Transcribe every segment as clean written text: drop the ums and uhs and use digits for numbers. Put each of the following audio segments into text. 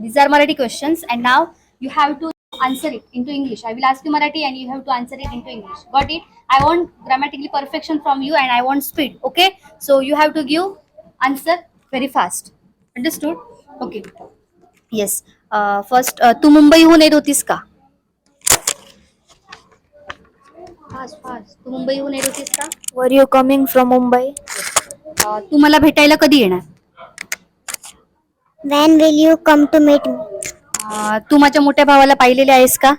These are Marathi questions, and now you have to answer it into English. I will ask you Marathi, and you have to answer it into English. Got it? I want grammatically perfection from you, and I want speed. Okay? So you have to give answer very fast. Understood? Okay. Yes. First, तू मुंबईहून येत होतीस का? Fast fast. तू मुंबईहून येत होतीस का? Were you coming from Mumbai? तू मला भेटायला कधी येणार? When will you come to meet me? तू माझ्या मोठ्या भावाला पाहिलेले आहेस का?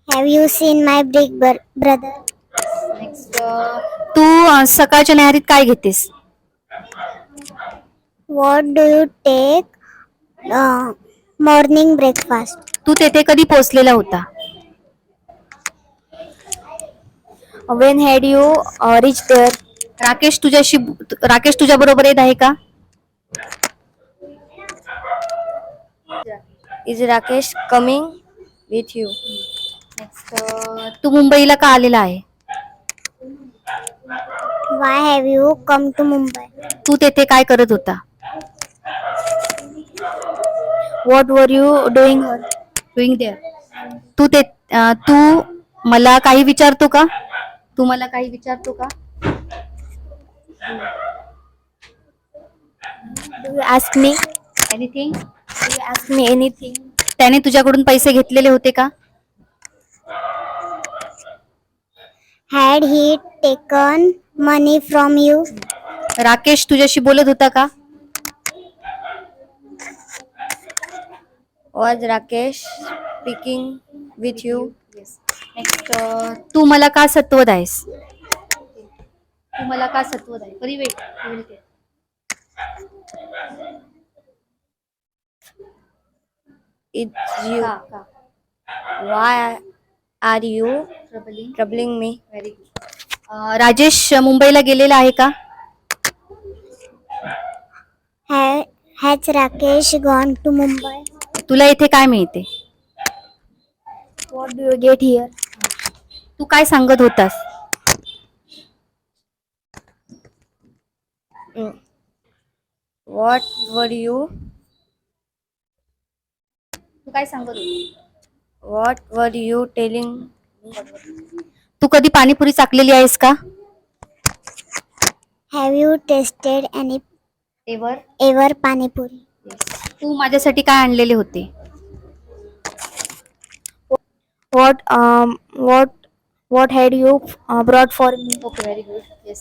Have you seen my big brother? Next, तू सकाळच्या न्याहारीत काय घेतेस? What do you take morning breakfast? तू तेथे कधी पोहोचलेला होता? When had you reached there? Rakesh तुझ्या बरोबर येत आहे का? Is Rakesh coming with you? Next, तू मुंबईला का आलेला आहे? Why have you come to Mumbai? तू तेथे काय करत होता? What were you doing here? Doing there. तू मला काही विचारतो का? तू मला काही विचारतो का? Do you ask me? Anything? Do you ask me anything? त्याने तुझ्याकडून पैसे घेतलेले होते का? Had he taken money from you? Rakesh तुझ्याशी बोलत होता का? Was Rakesh speaking with you? Next, तू मला का सत्वत आहेस? तू मला का सत्वत आहे? बरी wait. It's you. Why are you troubling me? Very good. Rajesh मुंबईला गेलेला आहे का? Has Rakesh gone to Mumbai? तुला इथे काय मिळते? What do you get here? तू काय सांगत होतास? What were you? तू काय सांगत होती? What were you telling? तू कधी पाणीपुरी चाखलेली आहेस का? Have you tasted ever pani puri? तू माझ्यासाठी काय आणलेले होते? What had you brought for me? Okay, very good. Yes.